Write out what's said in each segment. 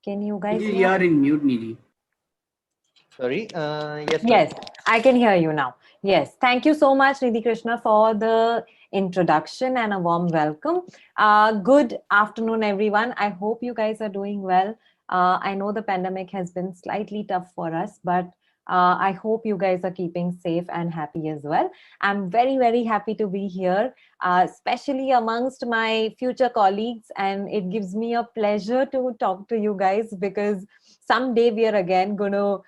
Can you guys Nidhi, hear? you are in mute, Nidhi. Sorry. Yes, ma'am. Yes, I can hear you now. Yes, thank you so much, Nidhi Krishna, for the introduction and a warm welcome. Good afternoon, everyone. I hope you guys are doing well. I know the pandemic has been slightly tough for us, but I hope you guys are keeping safe and happy as well. I'm very, very happy to be here, especially amongst my future colleagues. And it gives me a pleasure to talk to you guys because someday we are again going to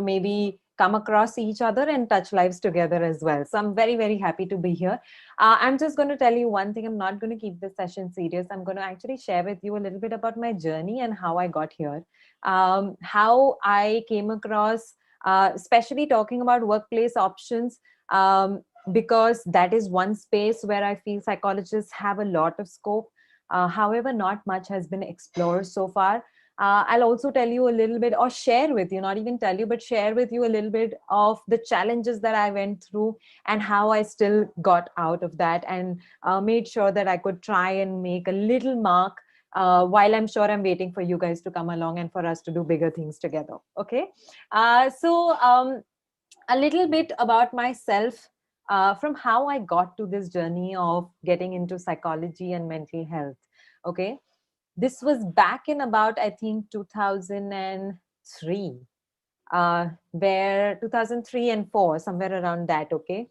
maybe come across each other and touch lives together as well. So I'm very, very happy to be here. I'm just going to tell you one thing. I'm not going to keep this session serious. I'm going to actually share with you a little bit about my journey and how I got here, how I came across, especially talking about workplace options. Because that is one space where I feel psychologists have a lot of scope. However, not much has been explored so far. I'll also tell you a little bit, or share with you, not even tell you, but share with you a little bit of the challenges that I went through and how I still got out of that and made sure that I could try and make a little mark while I'm sure I'm waiting for you guys to come along and for us to do bigger things together. Okay. A little bit about myself. From how I got to this journey of getting into psychology and mental health. Okay, this was back in about, I think, 2003, where 2003 and 4, somewhere around that. Okay,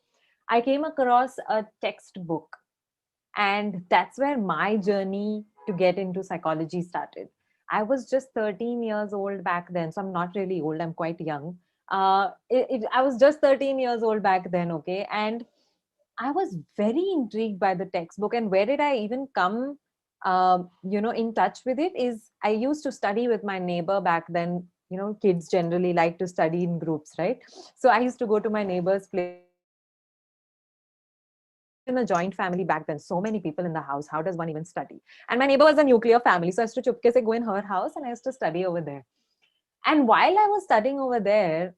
I came across a textbook, and that's where my journey to get into psychology started. I was just 13 years old back then, so I'm not really old, I'm quite young. I was just 13 years old back then. Okay, and I was very intrigued by the textbook. And where did I even come, in touch with it? Is I used to study with my neighbor back then. You know, kids generally like to study in groups, right? So I used to go to my neighbor's place and study with her. We lived in a joint family back then. So many people in the house. How does one even study? And my neighbor was a nuclear family, so I used to chupke se go in her house and I used to study over there. And while I was studying over there,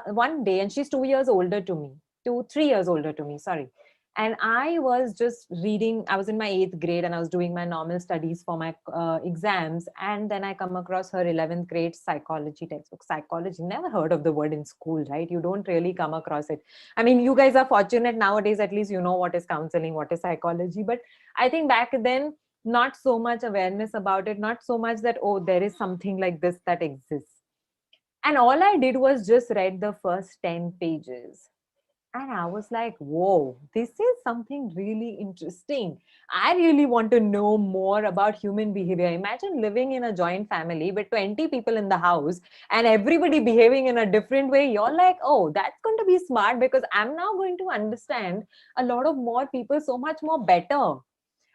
one day, and she's 2 years older to me, 3 years older to me, sorry. And I was just reading, I was in my eighth grade and I was doing my normal studies for my exams. And then I come across her 11th grade psychology textbook. Psychology, never heard of the word in school, right? You don't really come across it. I mean, you guys are fortunate nowadays, at least you know what is counseling, what is psychology. But I think back then, not so much awareness about it, not so much that, oh, there is something like this that exists. And all I did was just read the first 10 pages. And I was like, whoa, this is something really interesting. I really want to know more about human behavior. Imagine living in a joint family with 20 people in the house and everybody behaving in a different way. You're like, oh, that's going to be smart because I'm now going to understand a lot of more people so much more better.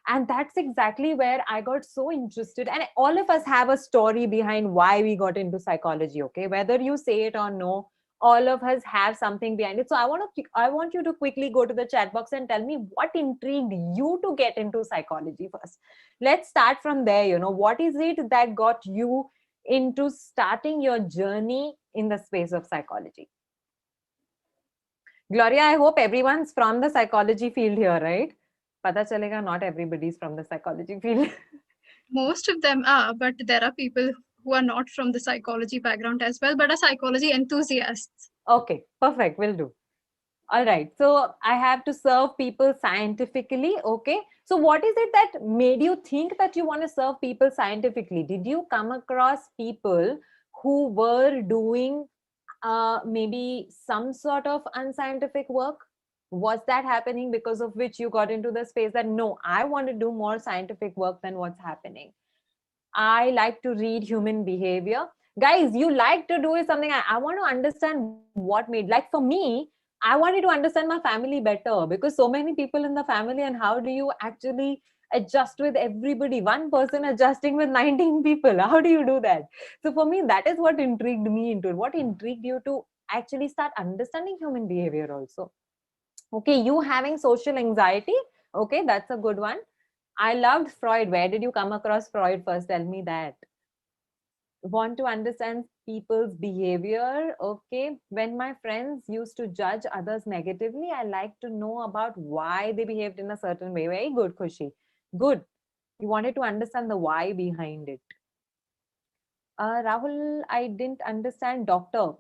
And that's exactly where I got so interested. And all of us have a story behind why we got into psychology. Okay, whether you say it or no, all of us have something behind it. So I want you to quickly go to the chat box and tell me what intrigued you to get into psychology first. Let's start from there. What is it that got you into starting your journey in the space of psychology? Gloria, I hope everyone's from the psychology field here, right? Pata chalega, not everybody's from the psychology field. Most of them are, but there are people who are not from the psychology background as well, but are psychology enthusiasts. Okay, perfect. Will do. All right. So I have to serve people scientifically. Okay. So what is it that made you think that you want to serve people scientifically? Did you come across people who were doing maybe some sort of unscientific work? Was that happening because of which you got into the space that no, I want to do more scientific work than what's happening? I like to read human behavior. Guys, you like to do is something I want to understand what made, like for me, I wanted to understand my family better because so many people in the family, and how do you actually adjust with everybody? One person adjusting with 19 people. How do you do that? So for me, that is what intrigued me into it. What intrigued you to actually start understanding human behavior also? Okay, you having social anxiety. Okay, that's a good one. I loved Freud. Where did you come across Freud first? Tell me that. Want to understand people's behavior. Okay, when my friends used to judge others negatively, I like to know about why they behaved in a certain way. Very good, Khushi. Good. You wanted to understand the why behind it. Rahul, I didn't understand doctor.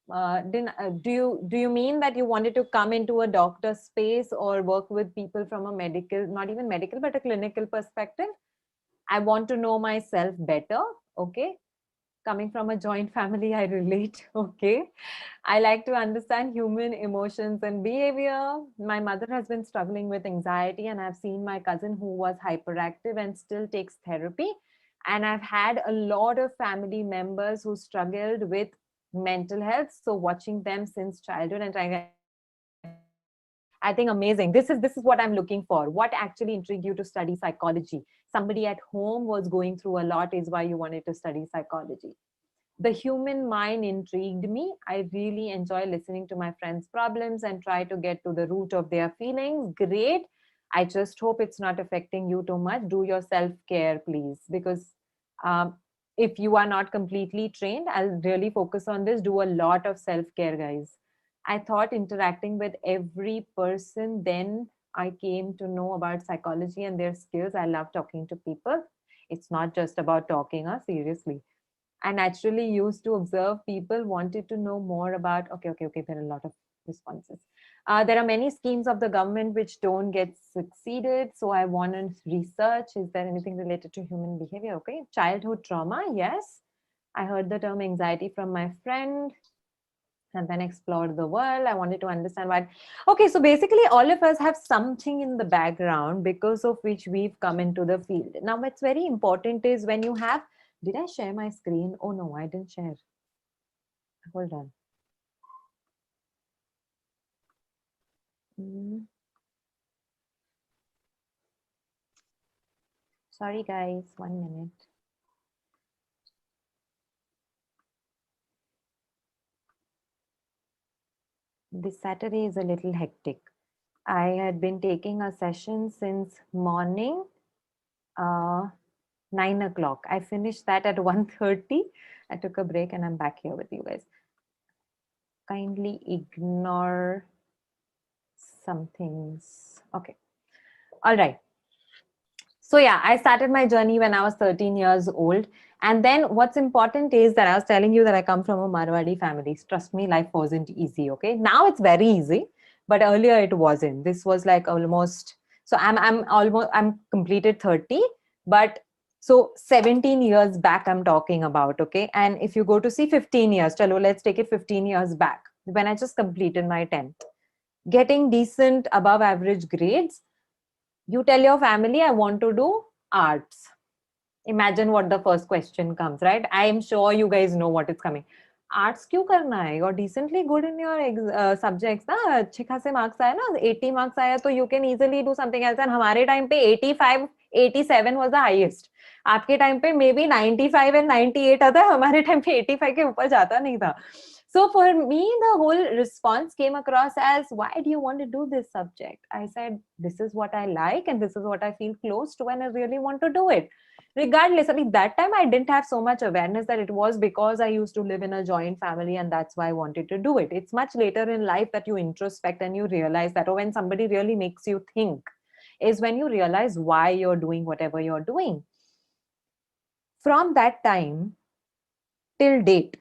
Do you mean that you wanted to come into a doctor space or work with people from a medical, not even medical, but a clinical perspective? I want to know myself better. Okay. Coming from a joint family, I relate. Okay. I like to understand human emotions and behavior. My mother has been struggling with anxiety, and I've seen my cousin who was hyperactive and still takes therapy. And I've had a lot of family members who struggled with mental health. So watching them since childhood and trying, I think amazing. This is what I'm looking for. What actually intrigued you to study psychology? Somebody at home was going through a lot, is why you wanted to study psychology. The human mind intrigued me. I really enjoy listening to my friends' problems and try to get to the root of their feelings. Great. I just hope it's not affecting you too much. Do your self care, please, because um, if you are not completely trained, I'll really focus on this. Do a lot of self care, guys. I thought interacting with every person, then I came to know about psychology and their skills. I love talking to people. It's not just about talking, seriously. I naturally used to observe people, wanted to know more about. Okay. There are a lot of responses. There are many schemes of the government which don't get succeeded. So I want to research. Is there anything related to human behavior? Okay. Childhood trauma. Yes. I heard the term anxiety from my friend and then explored the world. I wanted to understand why. Okay. So basically, all of us have something in the background because of which we've come into the field. Now, what's very important is when you have. Did I share my screen? Oh no, I didn't share. Hold on. Mm, Sorry, guys. 1 minute. This Saturday is a little hectic. I had been taking a session since morning, uh, 9 o'clock. I finished that at 1:30. I took a break and I'm back here with you guys. Kindly ignore some things. Okay. All right. So yeah, I started my journey when I was 13 years old. And then what's important is that I was telling you that I come from a Marwadi family. Trust me, life wasn't easy. Okay. Now it's very easy, but earlier it wasn't. This was like almost, so I'm completed 30, but so 17 years back I'm talking about. Okay. And if you go to see 15 years, chalo, let's take it 15 years back when I just completed my 10th, getting decent above average grades. You tell your family, I want to do arts. Imagine what the first question comes, right? I am sure you guys know what is coming. Arts क्यों करना है? You're decently good in your subjects ना, अच्छे खासे marks आए ना, 80 marks आया तो you can easily do something else. And हमारे time पे 85, 87 was the highest. आपके time पे maybe 95 and 98 आता है, हमारे time पे 85 के ऊपर जाता नहीं था. So for me, the whole response came across as, why do you want to do this subject? I said, this is what I like and this is what I feel close to and I really want to do it. Regardless, I mean, that time I didn't have so much awareness that it was because I used to live in a joint family and that's why I wanted to do it. It's much later in life that you introspect and you realize that, or when somebody really makes you think, is when you realize why you're doing whatever you're doing. From that time till date,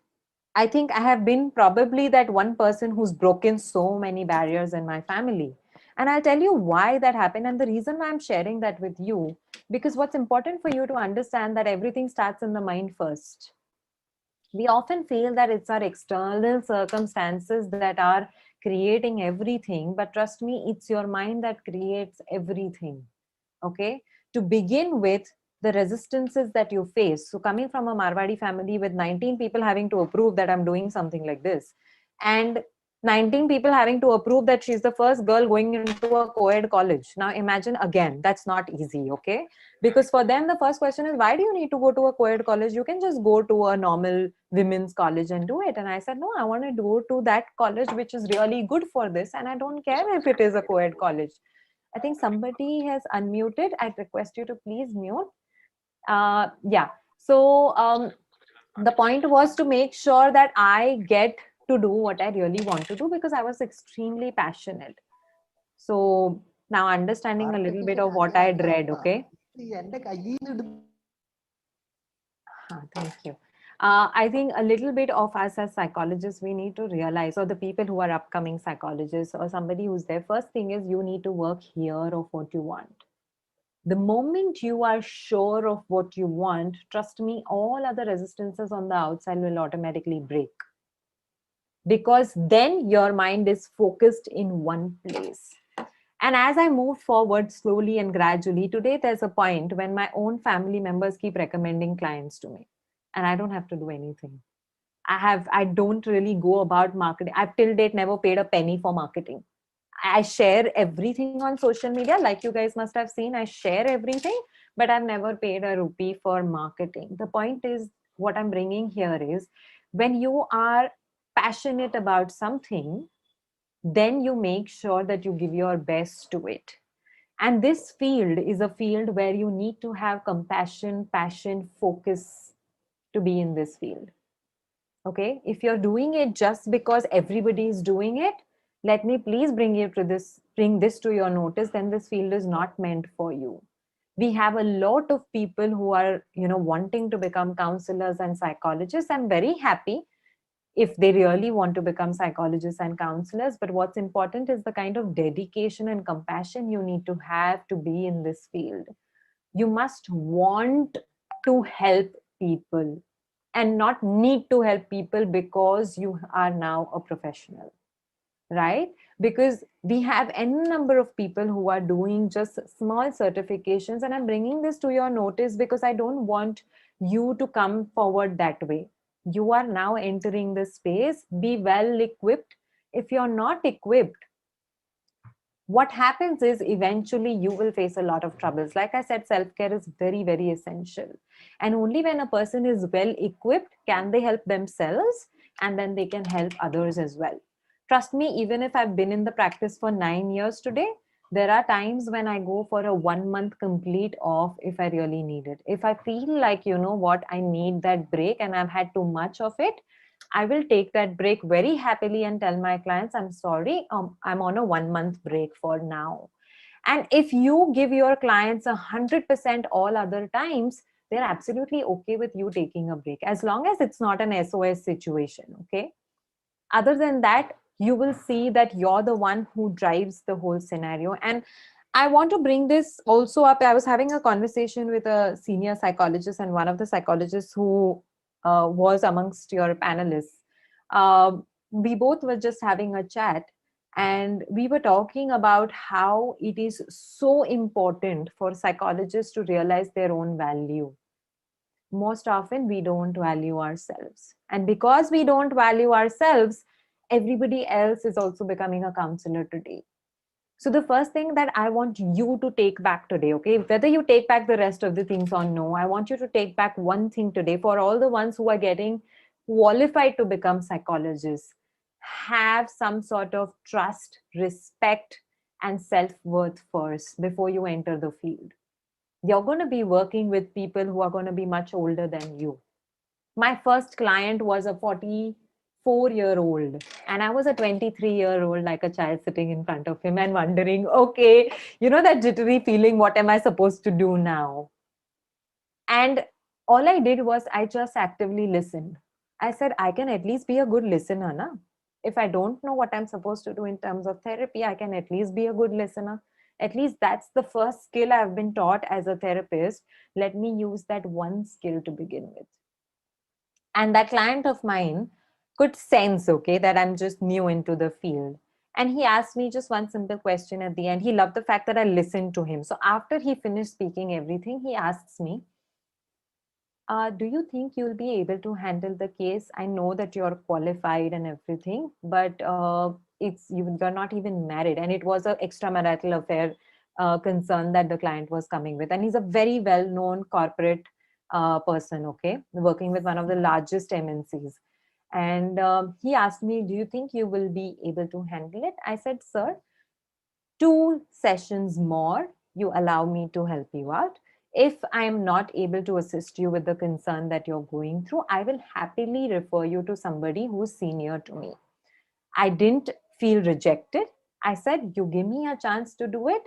I think I have been probably that one person who's broken so many barriers in my family. And I'll tell you why that happened and the reason why I'm sharing that with you. Because what's important for you to understand that everything starts in the mind first. We often feel that it's our external circumstances that are creating everything, but trust me, it's your mind that creates everything. Okay. To begin with, the resistances that you face. So coming from a Marwadi family with 19 people having to approve that I'm doing something like this, and 19 people having to approve that she's the first girl going into a co-ed college. Now imagine, again, that's not easy. Okay. Because for them, the first question is, why do you need to go to a co-ed college? You can just go to a normal women's college and do it. And I said, no, I want to go to that college which is really good for this, and I don't care if it is a co-ed college. I think somebody has unmuted. I'd request you to please mute. Yeah. So the point was to make sure that I get to do what I really want to do because I was extremely passionate. So now understanding a little bit of what I read, okay? Thank you. I think a little bit of us as psychologists, we need to realize, or the people who are upcoming psychologists, or somebody who's there, first thing is you need to work here of what you want. The moment you are sure of what you want, trust me, all other resistances on the outside will automatically break. Because then your mind is focused in one place. And as I moved forward slowly and gradually, today there's a point when my own family members keep recommending clients to me, and I don't have to do anything. I don't really go about marketing. I've till date never paid a penny for marketing. I share everything on social media, like you guys must have seen. I share everything, but I've never paid a rupee for marketing. The point is, what I'm bringing here is, when you are passionate about something, then you make sure that you give your best to it. And this field is a field where you need to have compassion, passion, focus to be in this field. Okay, if you're doing it just because everybody is doing it, let me please bring this to your notice, then this field is not meant for you. We have a lot of people who are, wanting to become counselors and psychologists. I'm very happy if they really want to become psychologists and counselors, but what's important is the kind of dedication and compassion you need to have to be in this field. You must want to help people and not need to help people because you are now a professional, right? Because we have n number of people who are doing just small certifications, and I'm bringing this to your notice because I don't want you to come forward that way. You are now entering the space, be well equipped. If you're not equipped, what happens is eventually you will face a lot of troubles. Like I said, self-care is very, very essential. And only when a person is well equipped can they help themselves, and then they can help others as well. Trust me, even if I've been in the practice for 9 years today, there are times when I go for a 1 month complete off if I really need it. If I feel like, you know what, I need that break and I've had too much of it, I will take that break very happily and tell my clients, I'm sorry, I'm on a 1 month break for now. And if you give your clients 100% all other times, they're absolutely okay with you taking a break, as long as it's not an SOS situation. Okay. Other than that, you will see that you're the one who drives the whole scenario. And I want to bring this also up. I was having a conversation with a senior psychologist, and one of the psychologists who was amongst your panelists. We both were just having a chat, and we were talking about how it is so important for psychologists to realize their own value. Most often, we don't value ourselves. And because we don't value ourselves, everybody else is also becoming a counselor today. So the first thing that I want you to take back today, okay, whether you take back the rest of the things or no, I want you to take back one thing today for all the ones who are getting qualified to become psychologists. Have some sort of trust, respect, and self-worth first before you enter the field. You're going to be working with people who are going to be much older than you. My first client was a 44-year-old, and I was a 23-year-old, like a child sitting in front of him and wondering, okay, that jittery feeling, what am I supposed to do now? And all I did was I just actively listened. I said, I can at least be a good listener, na? If I don't know what I'm supposed to do in terms of therapy, I can at least be a good listener. At least that's the first skill I've been taught as a therapist. Let me use that one skill to begin with. And that client of mine could sense, okay, that I'm just new into the field. And he asked me just one simple question at the end. He loved the fact that I listened to him. So after he finished speaking everything, he asks me, do you think you'll be able to handle the case? I know that you're qualified and everything, but you're not even married. And it was an extramarital affair concern that the client was coming with. And he's a very well-known corporate person, okay, working with one of the largest MNCs. And he asked me, do you think you will be able to handle it? I said, sir, 2 sessions more, you allow me to help you out. If I am not able to assist you with the concern that you're going through, I will happily refer you to somebody who's senior to me. I didn't feel rejected. I said, you give me a chance to do it.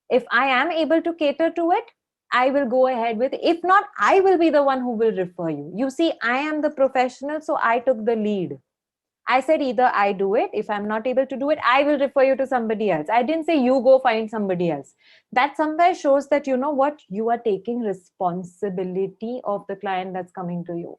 If I am able to cater to it, I will go ahead with. If not, I will be the one who will refer you. You see, I am the professional, so I took the lead. I said either I do it. If I'm not able to do it, I will refer you to somebody else. I didn't say you go find somebody else. That somewhere shows that, you know what, you are taking responsibility of the client that's coming to you.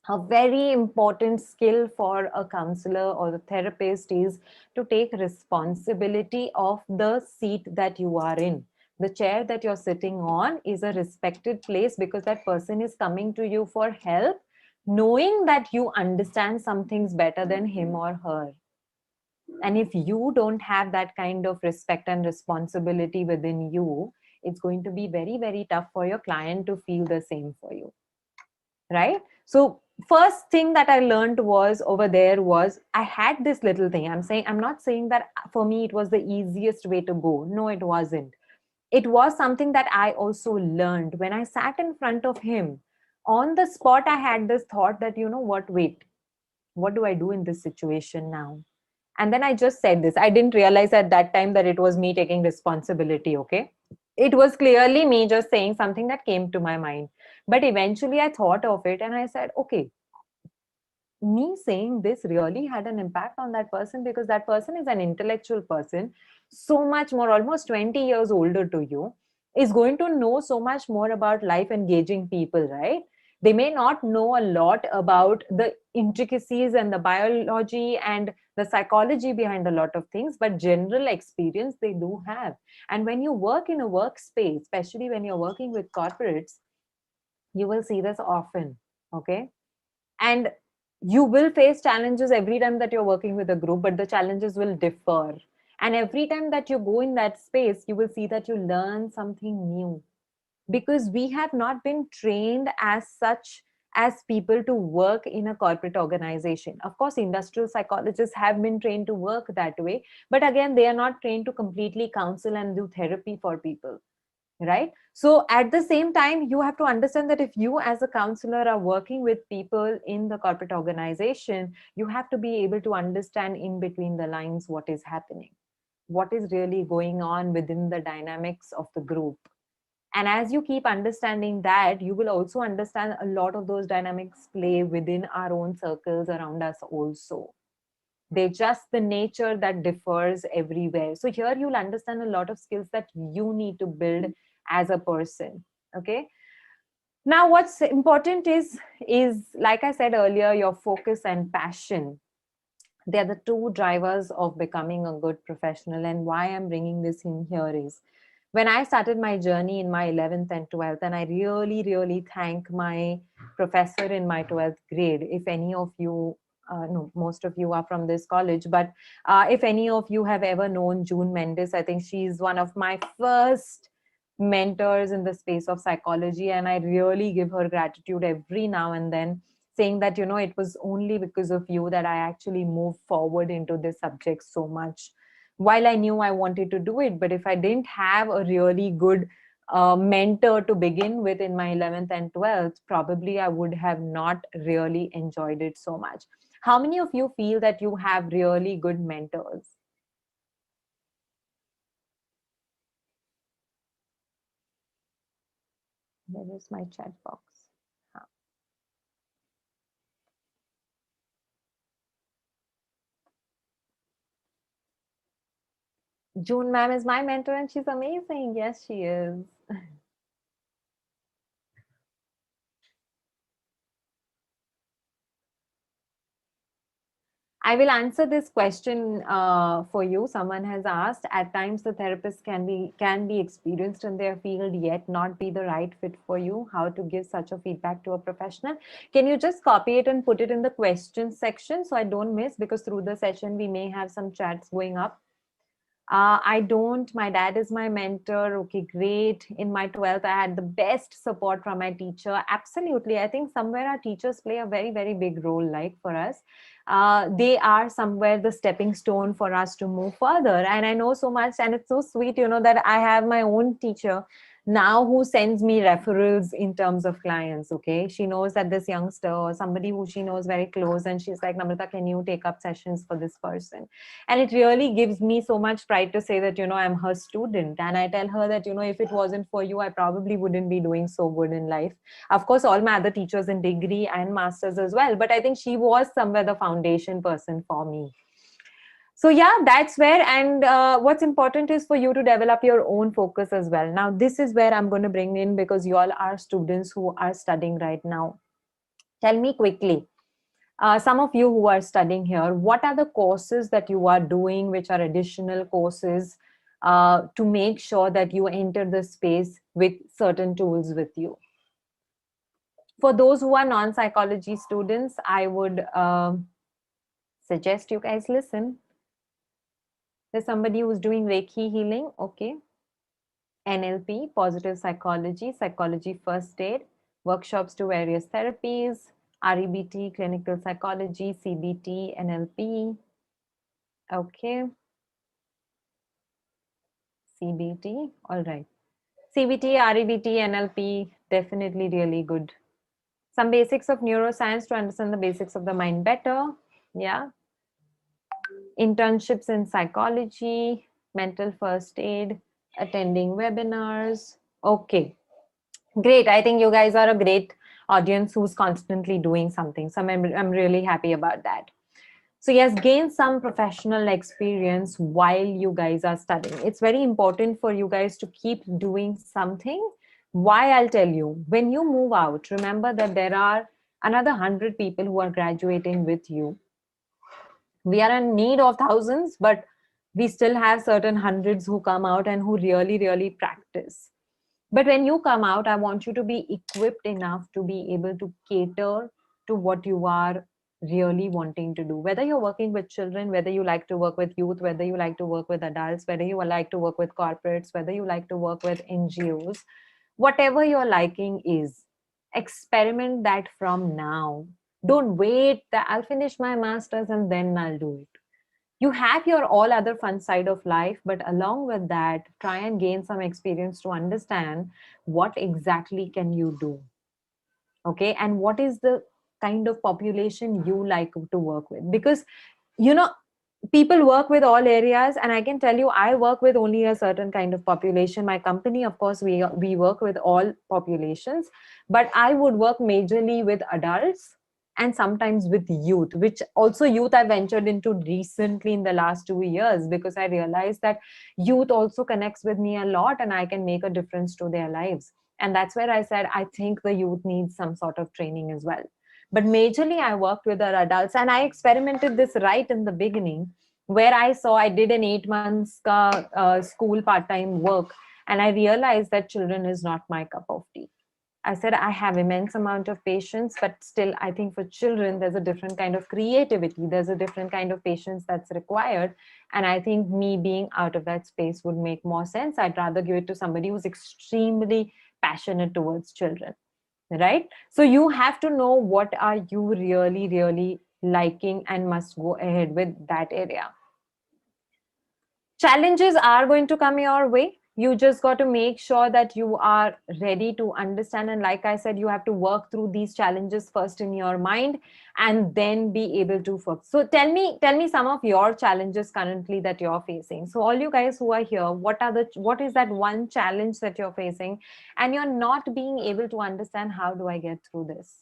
A very important skill for a counselor or the therapist is to take responsibility of the seat that you are in. The chair that you're sitting on is a respected place because that person is coming to you for help, knowing that you understand some things better than him or her. And if you don't have that kind of respect and responsibility within you, it's going to be very, very tough for your client to feel the same for you. Right? So first thing that I learned was over there was I had this little thing. I'm not saying that for me it was the easiest way to go. No, it wasn't. It was something that I also learned when I sat in front of him. On the spot, I had this thought that, you know what, wait, what do I do in this situation now? And then I just said this. I didn't realize at that time that it was me taking responsibility. Okay. It was clearly me just saying something that came to my mind. But eventually I thought of it and I said, okay, me saying this really had an impact on that person because that person is an intellectual person, so much more, almost 20 years older to you, is going to know so much more about life engaging people, right? They may not know a lot about the intricacies and the biology and the psychology behind a lot of things, but general experience they do have. And when you work in a workspace, especially when you're working with corporates, you will see this often. Okay. And you will face challenges every time that you're working with a group, but the challenges will differ. And every time that you go in that space, you will see that you learn something new because we have not been trained as such as people to work in a corporate organization. Of course, industrial psychologists have been trained to work that way, but again, they are not trained to completely counsel and do therapy for people, right? So at the same time, you have to understand that if you as a counselor are working with people in the corporate organization, you have to be able to understand in between the lines what is happening, what is really going on within the dynamics of the group. And as you keep understanding that, you will also understand a lot of those dynamics play within our own circles around us also. They're just the nature that differs everywhere. So here you'll understand a lot of skills that you need to build as a person. Okay. Now what's important is like I said earlier, your focus and passion. They're the two drivers of becoming a good professional. And why I'm bringing this in here is when I started my journey in my 11th and 12th, and I really, really thank my professor in my 12th grade. If any of you, no, most of you are from this college, but if any of you have ever known June Mendes, I think she's one of my first mentors in the space of psychology. And I really give her gratitude every now and then, saying that, you know, it was only because of you that I actually moved forward into this subject so much. While I knew I wanted to do it, but if I didn't have a really good mentor to begin with in my 11th and 12th, probably I would have not really enjoyed it so much. How many of you feel that you have really good mentors? Where is my chat box? June ma'am is my mentor and she's amazing. Yes, she is. I will answer this question for you. Someone has asked, at times the therapist can be experienced in their field yet not be the right fit for you. How to give such a feedback to a professional? Can you just copy it and put it in the question section so I don't miss, because through the session we may have some chats going up. I don't. My dad is my mentor. Okay, great. In my 12th, I had the best support from my teacher. Absolutely. I think somewhere our teachers play a very, very big role, like for us. They are somewhere the stepping stone for us to move further. And I know so much, and it's so sweet, you know, that I have my own teacher now who sends me referrals in terms of clients. Okay, she knows that this youngster or somebody who she knows very close, and she's like, Namrata, can you take up sessions for this person? And it really gives me so much pride to say that, you know, I'm her student. And I tell her that, you know, if it wasn't for you, I probably wouldn't be doing so good in life. Of course, all my other teachers in degree and masters as well, but I think she was somewhere the foundation person for me. So yeah, that's where. And what's important is for you to develop your own focus as well. Now this is where I'm going to bring in, because you all are students who are studying right now. Tell me quickly, some of you who are studying here, what are the courses that you are doing which are additional courses to make sure that you enter the space with certain tools with you? For those who are non-psychology students, I would suggest you guys listen. There's somebody who's doing Reiki healing, okay. NLP, positive psychology, psychology first aid, workshops to various therapies, REBT, clinical psychology, CBT, NLP, okay. CBT, all right. CBT, REBT, NLP, definitely really good. Some basics of neuroscience to understand the basics of the mind better, yeah. Internships in psychology, mental first aid, attending webinars. Okay, great. I think you guys are a great audience who's constantly doing something. So I'm really happy about that. So yes, gain some professional experience while you guys are studying. It's very important for you guys to keep doing something. Why? I'll tell you. When you move out, remember that there are another 100 people who are graduating with you. We are in need of thousands, but we still have certain hundreds who come out and who really, really practice. But when you come out, I want you to be equipped enough to be able to cater to what you are really wanting to do. Whether you're working with children, whether you like to work with youth, whether you like to work with adults, whether you like to work with corporates, whether you like to work with NGOs, whatever your liking is, experiment that from now. Don't wait that I'll finish my master's and then I'll do it. You have your all other fun side of life, but along with that, try and gain some experience to understand what exactly can you do. Okay, and what is the kind of population you like to work with, because you know, people work with all areas, and I can tell you I work with only a certain kind of population. My company, of course, we work with all populations, but I would work majorly with adults and sometimes with youth, which also youth I ventured into recently in the last 2 years, because I realized that youth also connects with me a lot and I can make a difference to their lives. And that's where I said I think the youth needs some sort of training as well. But majorly I worked with our adults, and I experimented this right in the beginning, where I did an 8 months school part-time work, and I realized that children is not my cup of tea. I said I have immense amount of patience, but still I think for children there's a different kind of creativity, there's a different kind of patience that's required, and I think me being out of that space would make more sense. I'd rather give it to somebody who's extremely passionate towards children, right? So you have to know what are you really, really liking and must go ahead with that area. Challenges are going to come your way. You just got to make sure that you are ready to understand, and like I said, you have to work through these challenges first in your mind and then be able to focus. So tell me some of your challenges currently that you're facing. So all you guys who are here, what is that one challenge that you're facing and you're not being able to understand, how do I get through this?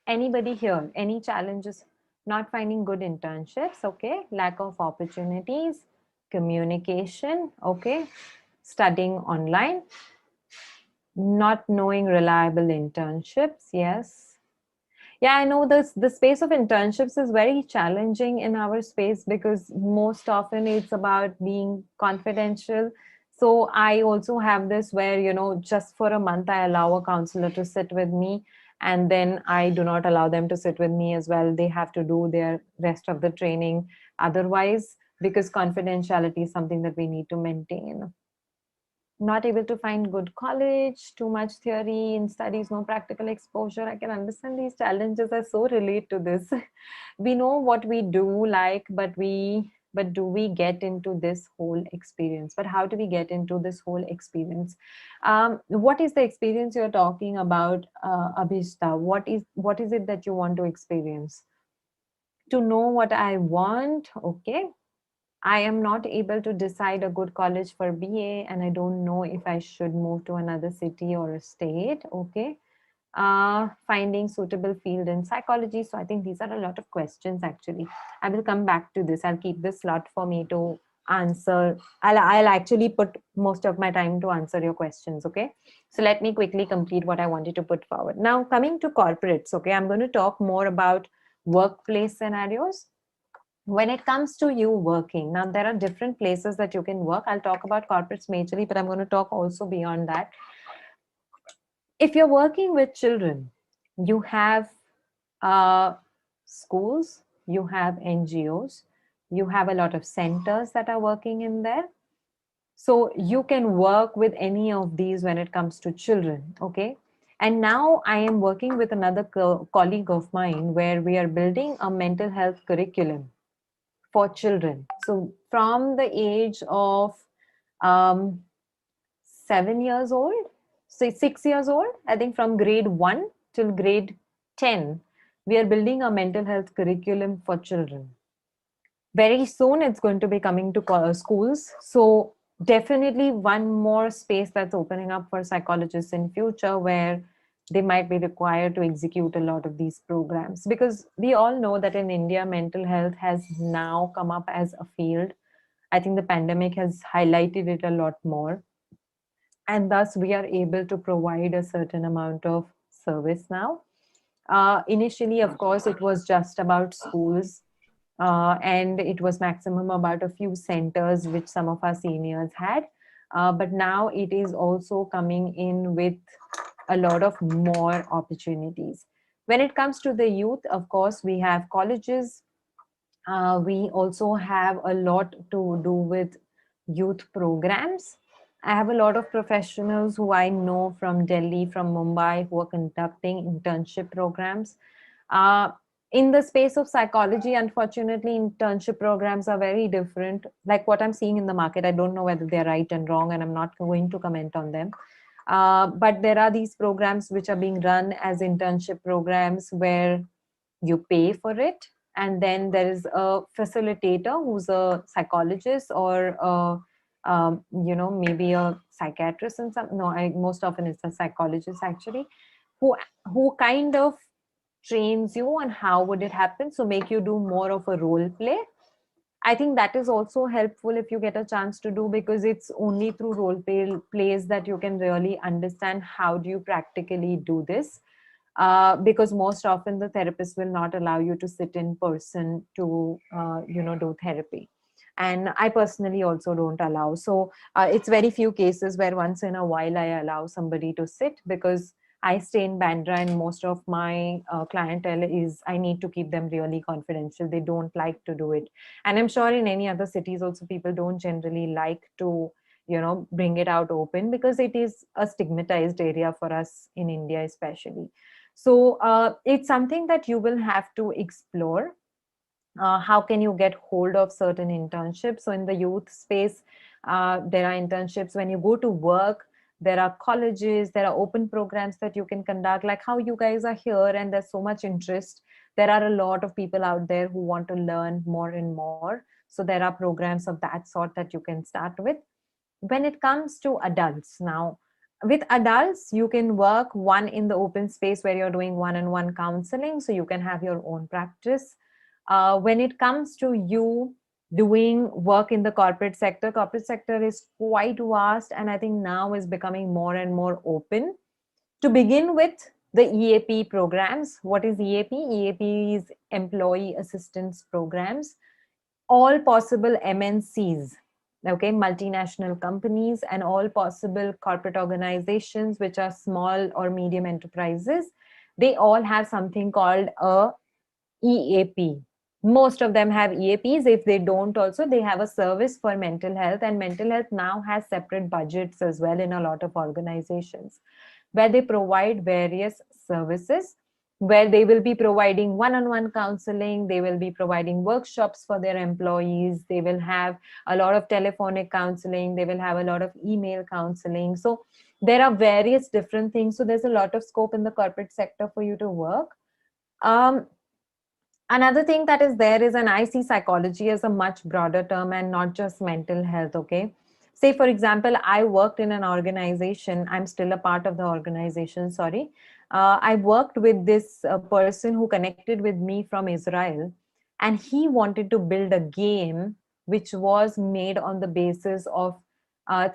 Anybody here, any challenges? Not finding good internships, okay, lack of opportunities, communication, okay, studying online, not knowing reliable internships, yes. Yeah, I know this, the space of internships is very challenging in our space, because most often it's about being confidential. So I also have this where, you know, just for a month I allow a counselor to sit with me, and then I do not allow them to sit with me as well. They have to do their rest of the training otherwise, because confidentiality is something that we need to maintain. Not able to find good college, too much theory in studies, no practical exposure. I can understand these challenges. I so relate to this. We know what we do like, but we but do we get into this whole experience? But how do we get into this whole experience? What is the experience you're talking about, Abhishta? What is it that you want to experience? To know what I want, okay. I am not able to decide a good college for BA, and I don't know if I should move to another city or a state, okay. Finding suitable field in psychology. So I think these are a lot of questions actually. I will come back to this. I'll keep this slot for me to answer. I'll actually put most of my time to answer your questions, okay? So let me quickly complete what I wanted to put forward. Now, coming to corporates, okay, I'm going to talk more about workplace scenarios. When it comes to you working, now there are different places that you can work. I'll talk about corporates majorly, but I'm going to talk also beyond that. If you're working with children, you have schools, you have NGOs, you have a lot of centers that are working in there. So you can work with any of these when it comes to children, okay? And now I am working with another colleague of mine where we are building a mental health curriculum for children. So from the age of um, 7 years old, say 6 years old, I think from grade 1 till grade 10, we are building a mental health curriculum for children. Very soon it's going to be coming to schools. So definitely one more space that's opening up for psychologists in future where they might be required to execute a lot of these programs, because we all know that in India mental health has now come up as a field. I think the pandemic has highlighted it a lot more, and thus we are able to provide a certain amount of service now. Initially, of course, it was just about schools, and it was maximum about a few centers which some of our seniors had. But now it is also coming in with a lot of more opportunities. When it comes to the youth, of course, we have colleges. We also have a lot to do with youth programs. I have a lot of professionals who I know from Delhi, from Mumbai, who are conducting internship programs. Uh, in the space of psychology, unfortunately, internship programs are very different. Like what I'm seeing in the market, I don't know whether they're right and wrong, and I'm not going to comment on them. But there are these programs which are being run as internship programs where you pay for it, and then there is a facilitator who's a psychologist or maybe a psychiatrist and some. No, most often it's a psychologist actually, who kind of trains you on how would it happen, so make you do more of a role play. I think that is also helpful if you get a chance to do, because it's only through plays that you can really understand how do you practically do this. Because most often the therapist will not allow you to sit in person to do therapy, and I personally also don't allow. So it's very few cases where once in a while I allow somebody to sit, because I stay in Bandra and most of my clientele is, I need to keep them really confidential. They don't like to do it. And I'm sure in any other cities also people don't generally like to, bring it out open, because it is a stigmatized area for us in India, especially. So it's something that you will have to explore. How can you get hold of certain internships? So in the youth space, there are internships. When you go to work, there are colleges, there are open programs that you can conduct, like how you guys are here, and there's so much interest. There are a lot of people out there who want to learn more and more. So there are programs of that sort that you can start with. When it comes to adults now, with adults, you can work one in the open space where you're doing one-on-one counseling, so you can have your own practice. When it comes to you doing work in the corporate sector is quite vast, and I think now is becoming more and more open. To begin with, the EAP programs. What is EAP? EAP is Employee Assistance Programs. All possible MNCs, okay, multinational companies, and all possible corporate organizations which are small or medium enterprises, they all have something called a EAP. Most of them have EAPs. If they don't also, they have a service for mental health, and mental health now has separate budgets as well in a lot of organizations, where they provide various services. where they will be providing one-on-one counseling, they will be providing workshops for their employees, they will have a lot of telephonic counseling, they will have a lot of email counseling. So there are various different things. So there's a lot of scope in the corporate sector for you to work. Another thing that is there is, and I see psychology as a much broader term and not just mental health. Okay, say for example, I worked in an organization, I'm still a part of the organization, sorry. I worked with this person who connected with me from Israel, and he wanted to build a game which was made on the basis of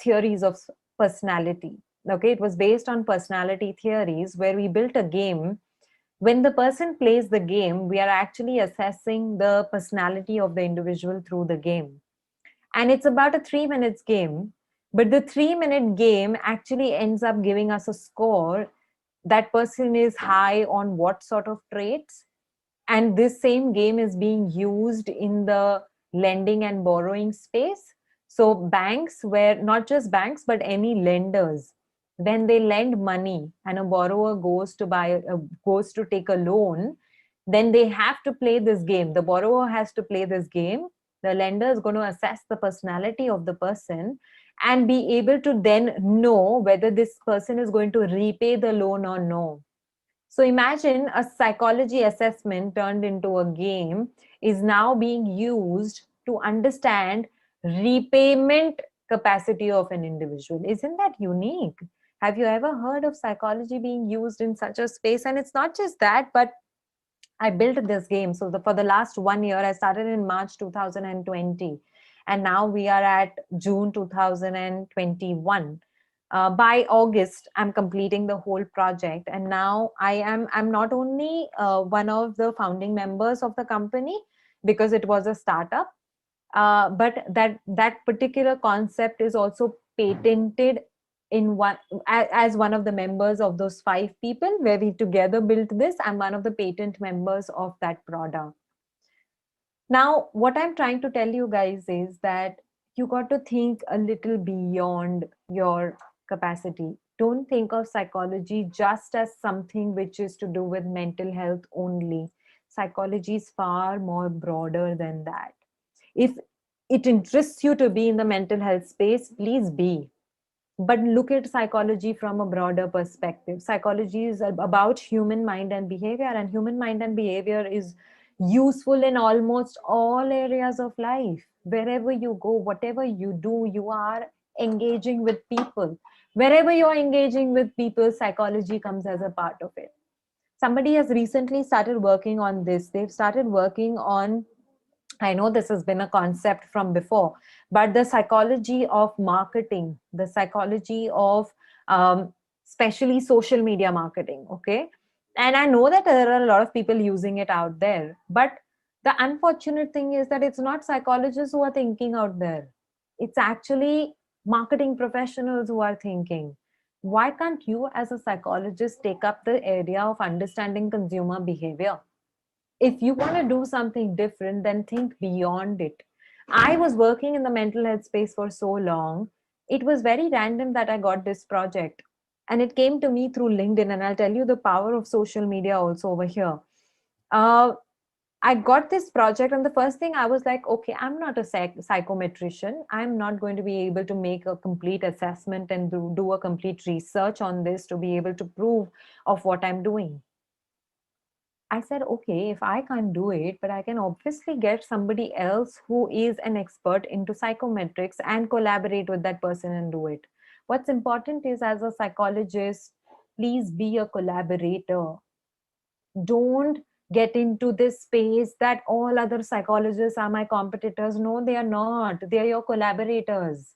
theories of personality. Okay, it was based on personality theories, where we built a game. When the person plays the game, we are actually assessing the personality of the individual through the game. And it's about a 3 minutes game, but the 3 minute game actually ends up giving us a score. That person is high on what sort of traits. And this same game is being used in the lending and borrowing space. So banks, where not just banks, but any lenders, when they lend money and a borrower goes to take a loan, then they have to play this game. The borrower has to play this game. The lender is going to assess the personality of the person and be able to then know whether this person is going to repay the loan or no. So imagine a psychology assessment turned into a game is now being used to understand repayment capacity of an individual. Isn't that unique? Have you ever heard of psychology being used in such a space? And it's not just that, but I built this game. So for the last 1 year, I started in March 2020, and now we are at June 2021. By August, I'm completing the whole project, and now I'm not only one of the founding members of the company because it was a startup, but that particular concept is also patented in one as one of the members of those 5 people where we together built this. I'm one of the patent members of that product. Now what I'm trying to tell you guys is that you got to think a little beyond your capacity. Don't think of psychology just as something which is to do with mental health only. Psychology is far more broader than that. If it interests you to be in the mental health space, please be. But look at psychology from a broader perspective. Psychology is about human mind and behavior, and human mind and behavior is useful in almost all areas of life. Wherever you go, whatever you do, you are engaging with people. Wherever you're engaging with people, psychology comes as a part of it. Somebody has recently started working on this. They've started working on, I know this has been a concept from before, but the psychology of marketing, the psychology of especially social media marketing. Okay. And I know that there are a lot of people using it out there, but the unfortunate thing is that it's not psychologists who are thinking out there. It's actually marketing professionals who are thinking. Why can't you, as a psychologist, take up the area of understanding consumer behavior? If you want to do something different, then think beyond it. I was working in the mental health space for so long. It was very random that I got this project, and it came to me through LinkedIn. And I'll tell you the power of social media also over here. I got this project, and the first thing I was like, okay, I'm not a psychometrician. I'm not going to be able to make a complete assessment and do a complete research on this to be able to prove of what I'm doing. I said, okay, if I can't do it, but I can obviously get somebody else who is an expert into psychometrics and collaborate with that person and do it. What's important is, as a psychologist, please be a collaborator. Don't get into this space that all other psychologists are my competitors. No, they are not. They are your collaborators.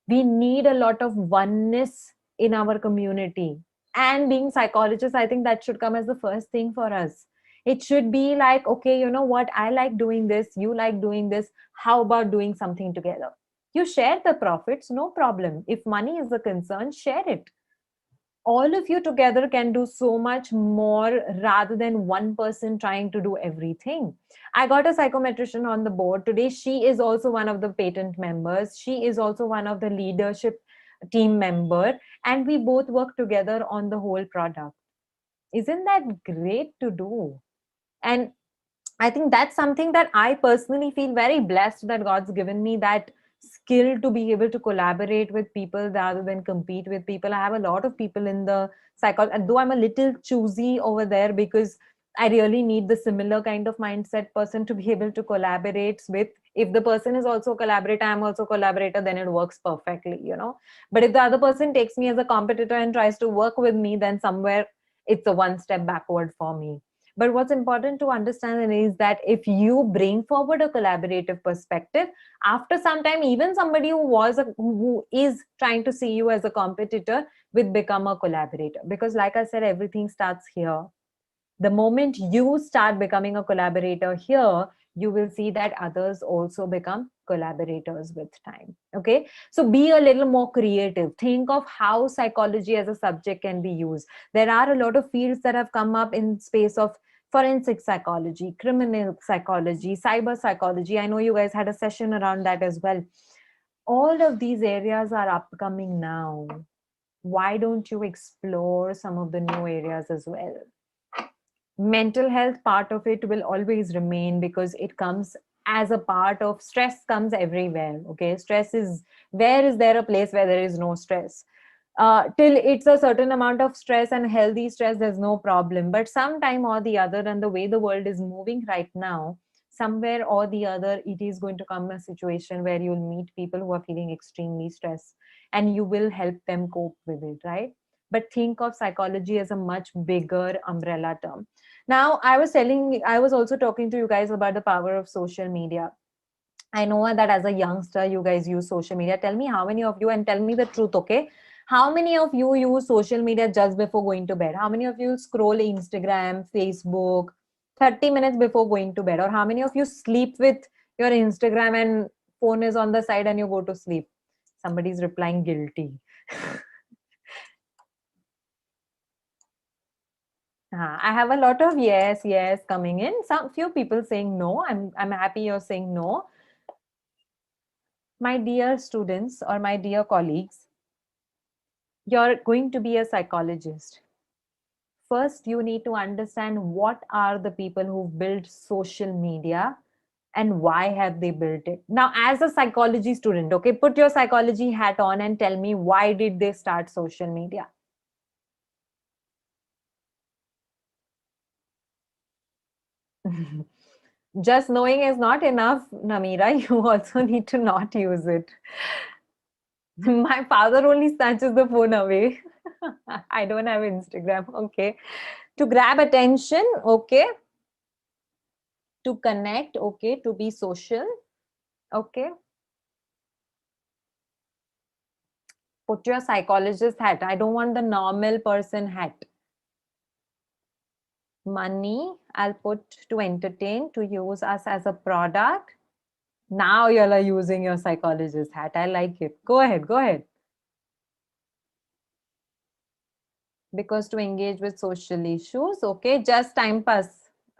We need a lot of oneness in our community. And being psychologists, I think that should come as the first thing for us. It should be like, okay, you know what, I like doing this, you like doing this, how about doing something together? You share the profits, no problem. If money is a concern, share it. All of you together can do so much more rather than one person trying to do everything. I got a psychometrician on the board today. She is also one of the patent members. She is also one of the leadership team member, and we both work together on the whole product. Isn't that great to do? And I think that's something that I personally feel very blessed that God's given me that skill to be able to collaborate with people rather than compete with people. I have a lot of people in the psychology, though I'm a little choosy over there because I really need the similar kind of mindset person to be able to collaborate with. If the person is also a collaborator, I'm also a collaborator, then it works perfectly, you know. But if the other person takes me as a competitor and tries to work with me, then somewhere it's a one step backward for me. But what's important to understand is that if you bring forward a collaborative perspective, after some time, even somebody who is trying to see you as a competitor will become a collaborator. Because, like I said, everything starts here. The moment you start becoming a collaborator here, you will see that others also become collaborators with time. Okay, so be a little more creative. Think of how psychology as a subject can be used. There are a lot of fields that have come up in space of forensic psychology, criminal psychology, cyber psychology. I know you guys had a session around that as well. All of these areas are upcoming now. Why don't you explore some of the new areas as well? Mental health part of it will always remain because it comes as a part of stress, comes everywhere. Okay, stress is, where is there a place where there is no stress? Till it's a certain amount of stress and healthy stress, there's no problem. But sometime or the other, and the way the world is moving right now, somewhere or the other, it is going to come a situation where you'll meet people who are feeling extremely stressed and you will help them cope with it, right? But think of psychology as a much bigger umbrella term. Now, I was also talking to you guys about the power of social media. I know that as a youngster, you guys use social media. Tell me how many of you, and tell me the truth, okay? How many of you use social media just before going to bed? How many of you scroll Instagram, Facebook 30 minutes before going to bed? Or how many of you sleep with your Instagram and phone is on the side and you go to sleep? Somebody's replying guilty. I have a lot of yes coming in. Some few people saying no. I'm happy you're saying no. My dear students or my dear colleagues, you're going to be a psychologist. First, you need to understand what are the people who built social media and why have they built it. Now, as a psychology student, okay, put your psychology hat on and tell me, why did they start social media? Just knowing is not enough, Namira. You also need to not use it. My father only snatches the phone away. I don't have Instagram. Okay. To grab attention. Okay. To connect. Okay. To be social. Okay. Put your psychologist hat. I don't want the normal person hat. Money, I'll put to entertain, to use us as a product. Now you are using your psychologist hat. I like it. Go ahead. Go ahead. Because to engage with social issues. Okay. Just time pass.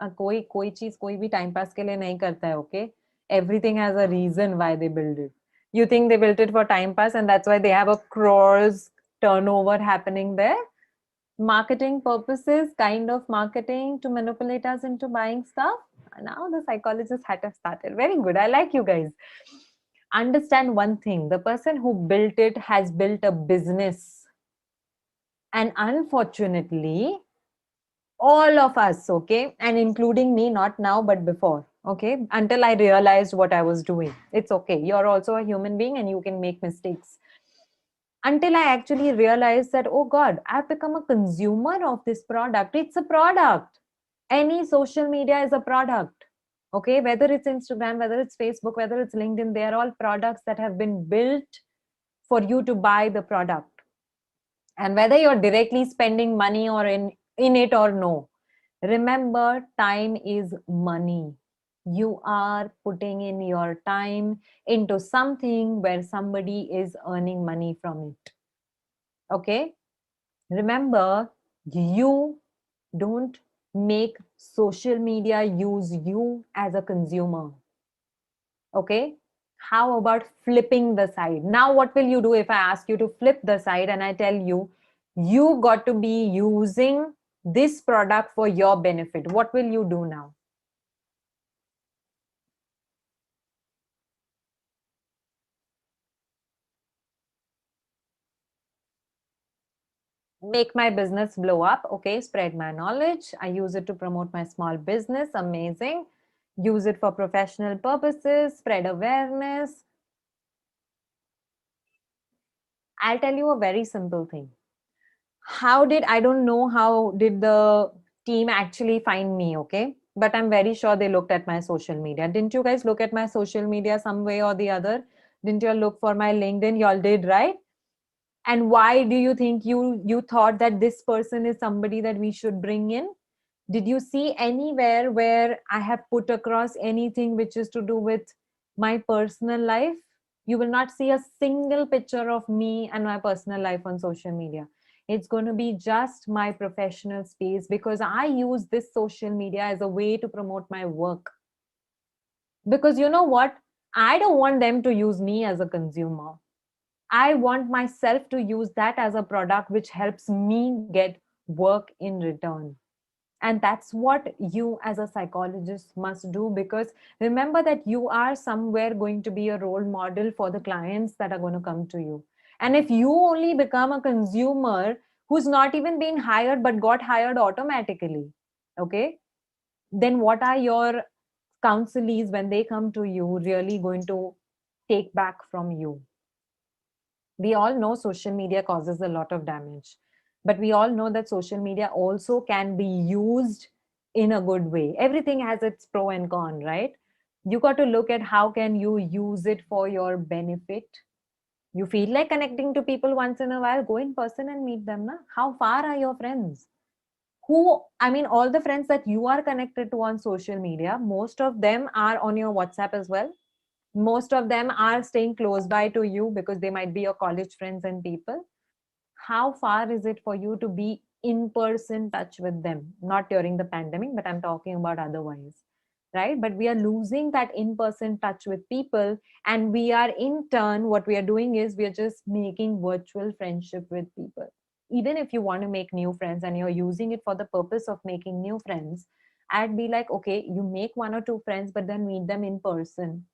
कोई चीज कोई भी time pass के लिए नहीं करता है. Okay. Everything has a reason why they build it. You think they built it for time pass and that's why they have a crores turnover happening there? Marketing purposes, kind of marketing to manipulate us into buying stuff. Now the psychologists had to start it. Very good. I like you guys. Understand one thing. The person who built it has built a business. And unfortunately, all of us, okay, and including me, not now, but before, okay, until I realized what I was doing. It's okay. You're also a human being and you can make mistakes. Until I actually realized that, oh God, I've become a consumer of this product. It's a product. Any social media is a product. Okay, whether it's Instagram, whether it's Facebook, whether it's LinkedIn, they are all products that have been built for you to buy the product. And whether you're directly spending money or in it or no, remember, time is money. You are putting in your time into something where somebody is earning money from it. Okay, remember, you don't make social media use you as a consumer. Okay, how about flipping the side? Now what will you do if I ask you to flip the side and I tell you, you got to be using this product for your benefit, what will you do now? Make my business blow up. Okay, spread my knowledge. I use it to promote my small business. Amazing. Use it for professional purposes, spread awareness. I'll tell you a very simple thing. I don't know how did the team actually find me, okay? But I'm very sure they looked at my social media. Didn't you guys look at my social media some way or the other? Didn't you all look for my LinkedIn? Y'all did, right? And why do you think you thought that this person is somebody that we should bring in? Did you see anywhere where I have put across anything which is to do with my personal life? You will not see a single picture of me and my personal life on social media. It's going to be just my professional space, because I use this social media as a way to promote my work. Because you know what? I don't want them to use me as a consumer. I want myself to use that as a product which helps me get work in return. And that's what you as a psychologist must do, because remember that you are somewhere going to be a role model for the clients that are going to come to you. And if you only become a consumer who's not even been hired but got hired automatically, okay, then what are your counselees when they come to you really going to take back from you? We all know social media causes a lot of damage, but we all know that social media also can be used in a good way. Everything has its pro and con, right? You got to look at how can you use it for your benefit. You feel like connecting to people once in a while, go in person and meet them. Na? How far are your friends? All the friends that you are connected to on social media, most of them are on your WhatsApp as well. Most of them are staying close by to you because they might be your college friends and people. How far is it for you to be in person touch with them? Not during the pandemic, but I'm talking about otherwise, right? But we are losing that in person touch with people, and we are in turn, what we are doing is we are just making virtual friendship with people. Even if you want to make new friends and you're using it for the purpose of making new friends, I'd be like, okay, you make one or two friends, but then meet them in person.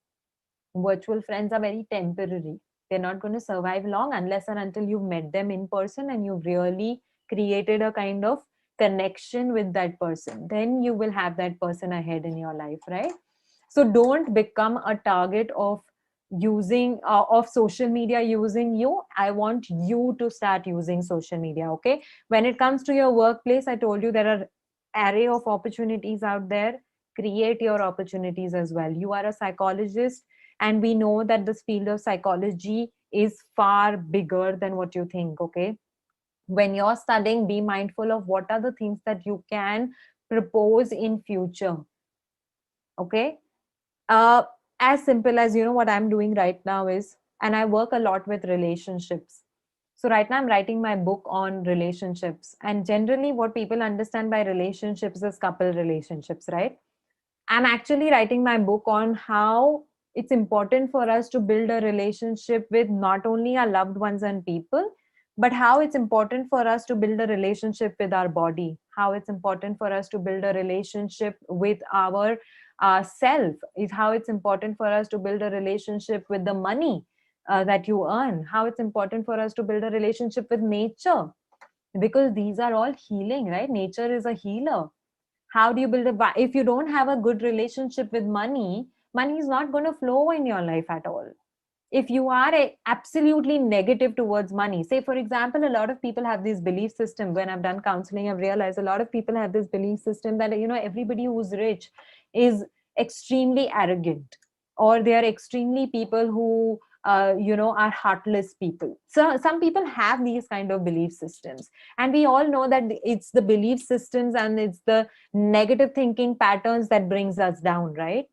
Virtual friends are very temporary. They're not going to survive long unless and until you've met them in person and you've really created a kind of connection with that person. Then you will have that person ahead in your life, right? So don't become a target of using of social media using you. I want you to start using social media. Okay, when it comes to your workplace, I told you there are array of opportunities out there. Create your opportunities as well. You are a psychologist, and we know that this field of psychology is far bigger than what you think. Okay, when you're studying, be mindful of what are the things that you can propose in future. Okay, uh, as simple as, you know, what I'm doing right now is, and I work a lot with relationships. So right now I'm writing my book on relationships, and generally what people understand by relationships is couple relationships, right? I'm actually writing my book on how it's important for us to build a relationship with not only our loved ones and people, but how it's important for us to build a relationship with our body, how it's important for us to build a relationship with our self, is how it's important for us to build a relationship with the money that you earn, how it's important for us to build a relationship with nature, because these are all healing, right? Nature is a healer. How do you build if you don't have a good relationship with money, money is not going to flow in your life at all. If you are absolutely negative towards money, say for example, a lot of people have this belief system. When I've done counseling, I've realized a lot of people have this belief system that, you know, everybody who's rich is extremely arrogant, or they are extremely people who are heartless people. So some people have these kind of belief systems, and we all know that it's the belief systems and it's the negative thinking patterns that brings us down, right?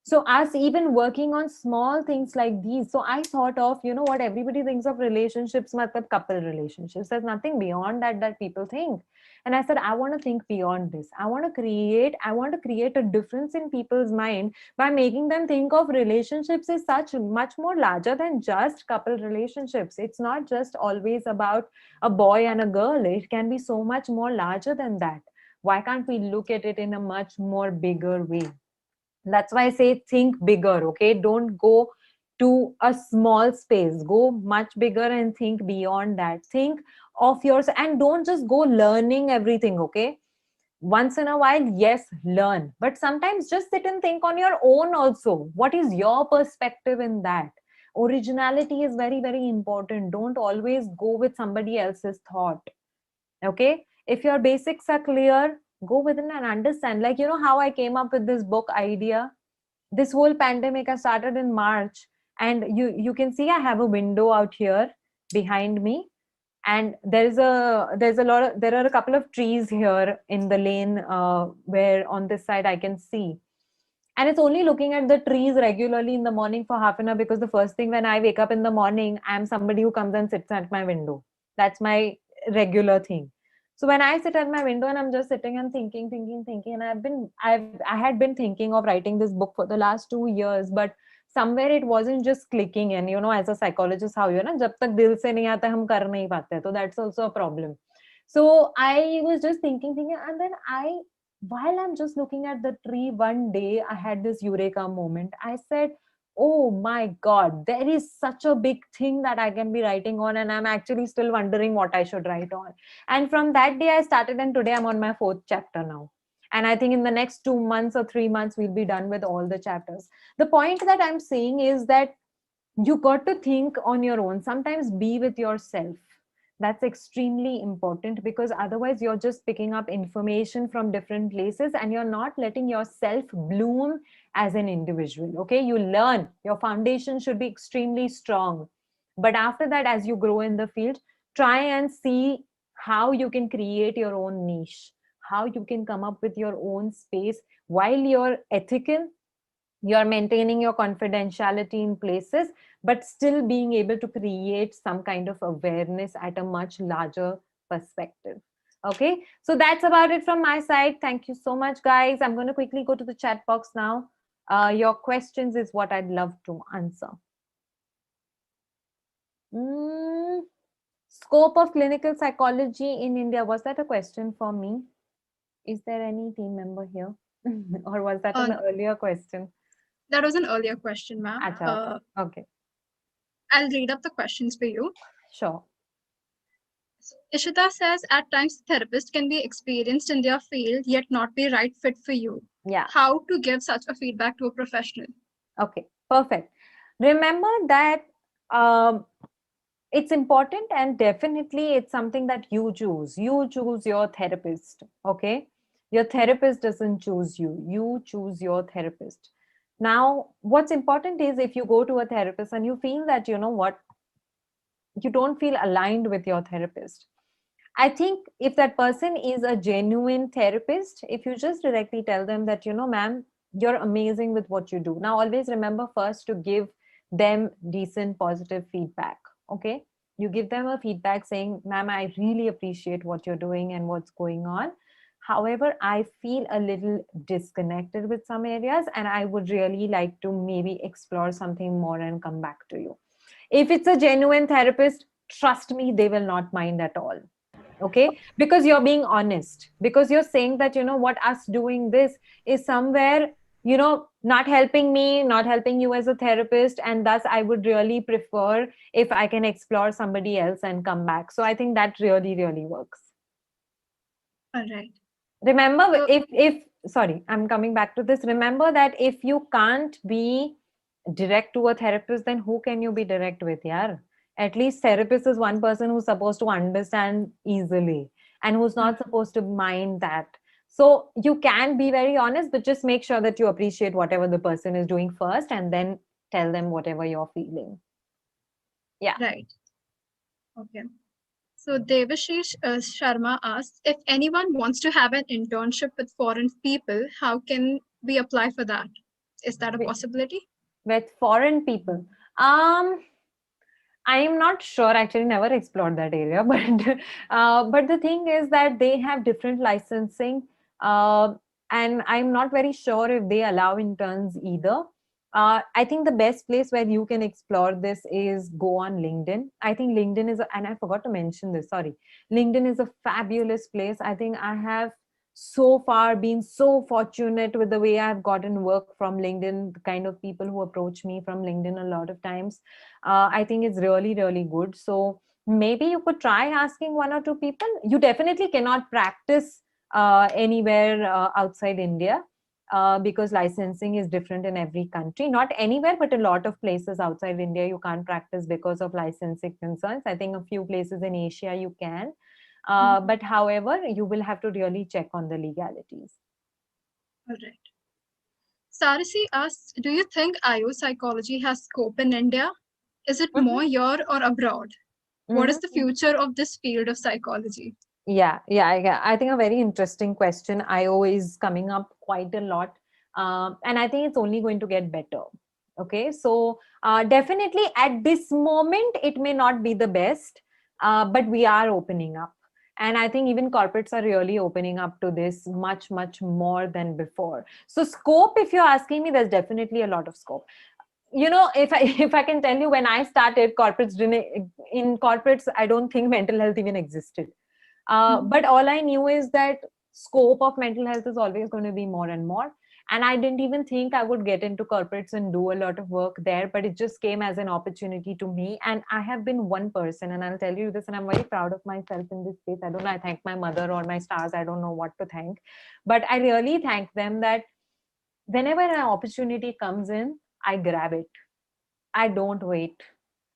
So us even working on small things like these. So I thought of, you know what, everybody thinks of relationships, matlab couple relationships. There's nothing beyond that that people think. And I said, I want to think beyond this. I want to create a difference in people's mind by making them think of relationships as such much more larger than just couple relationships. It's not just always about a boy and a girl. It can be so much more larger than that. Why can't we look at it in a much more bigger way? That's why I say think bigger. Okay, don't go to a small space, go much bigger and think beyond that. Think of yours and don't just go learning everything. Okay, once in a while, yes, learn, but sometimes just sit and think on your own also. What is your perspective in that? Originality is very, very important. Don't always go with somebody else's thought. Okay, if your basics are clear, go within and understand. Like, you know how I came up with this book idea? This whole pandemic has started in March, and you can see I have a window out here behind me, and there are a couple of trees here in the lane, where on this side I can see. And it's only looking at the trees regularly in the morning for half an hour, because the first thing when I wake up in the morning, I'm somebody who comes and sits at my window. That's my regular thing. So when I sit at my window and I'm just sitting and thinking, and I had been thinking of writing this book for the last 2 years, but somewhere it wasn't just clicking in. You know, as a psychologist, how you know, जब तक दिल से नहीं आता हम कर नहीं पाते. So that's also a problem. So I was just thinking, and then while I'm just looking at the tree, one day I had this eureka moment. I said, oh my God, there is such a big thing that I can be writing on, and I'm actually still wondering what I should write on. And from that day, I started, and today I'm on my 4th chapter now. And I think in the next 2 months or 3 months, we'll be done with all the chapters. The point that I'm saying is that you got to think on your own. Sometimes be with yourself. That's extremely important, because otherwise you're just picking up information from different places and you're not letting yourself bloom as an individual. Okay, you learn, your foundation should be extremely strong, but after that, as you grow in the field, try and see how you can create your own niche, how you can come up with your own space while you're ethical, you're maintaining your confidentiality in places, but still being able to create some kind of awareness at a much larger perspective. Okay, so that's about it from my side. Thank you so much, guys. I'm going to quickly go to the chat box now. Your questions is what I'd love to answer. Scope of clinical psychology in India. Was that a question for me? Is there any team member here? Or was that an earlier question? That was an earlier question, ma'am. Okay. I'll read up the questions for you. Sure. Ishita says, at times therapist can be experienced in their field yet not be right fit for you. Yeah. How to give such a feedback to a professional? Okay, perfect. Remember that it's important, and definitely it's something that you choose. You choose your therapist. Okay, your therapist doesn't choose you. You choose your therapist. Now, what's important is if you go to a therapist and you feel that, you know what, you don't feel aligned with your therapist. I think if that person is a genuine therapist, if you just directly tell them that, you know, ma'am, you're amazing with what you do. Now, always remember first to give them decent, positive feedback. Okay. You give them a feedback saying, ma'am, I really appreciate what you're doing and what's going on. However, I feel a little disconnected with some areas, and I would really like to maybe explore something more and come back to you. If it's a genuine therapist, trust me, they will not mind at all. Okay, because you're being honest, because you're saying that, you know what, us doing this is somewhere, you know, not helping me, not helping you as a therapist, and thus I would really prefer if I can explore somebody else and come back. So I think that really, really works. All right. Remember, if sorry, I'm coming back to this. Remember that if you can't be direct to a therapist, then who can you be direct with? Yeah, at least therapist is one person who's supposed to understand easily and who's not supposed to mind that. So you can be very honest, but just make sure that you appreciate whatever the person is doing first, and then tell them whatever you're feeling. Yeah. Right. Okay. So Devashish Sharma asks, if anyone wants to have an internship with foreign people, how can we apply for that? Is that a possibility? With foreign people? I am not sure. Actually, never explored that area. But the thing is that they have different licensing, uh, and I'm not very sure if they allow interns either. I think the best place where you can explore this is go on LinkedIn. I think LinkedIn is, and I forgot to mention this. Sorry, LinkedIn is a fabulous place. I think I have so far been so fortunate with the way I've gotten work from LinkedIn. The kind of people who approach me from LinkedIn a lot of times, I think it's really, really good. So maybe you could try asking one or two people. You definitely cannot practice anywhere outside India, because licensing is different in every country. Not anywhere, but a lot of places outside India you can't practice because of licensing concerns. I think a few places in Asia you can. But however, you will have to really check on the legalities. All right. Sarasi asks, do you think IO psychology has scope in India? Is it more here or abroad? What is the Mhm. future of this field of psychology? Yeah. I think a very interesting question. IO is coming up quite a lot. And I think it's only going to get better. Okay. So definitely at this moment, it may not be the best, but we are opening up. And I think even corporates are really opening up to this much, much more than before. So scope, if you're asking me, there's definitely a lot of scope. If I if I can tell you, when I started corporates, in corporates, I don't think mental health even existed. But all I knew is that scope of mental health is always going to be more and more. And I didn't even think I would get into corporates and do a lot of work there, but it just came as an opportunity to me. And I have been one person, and I'll tell you this, and I'm very proud of myself in this space. I don't know, I thank my mother or my stars. I don't know what to thank, but I really thank them that whenever an opportunity comes in, I grab it. I don't wait.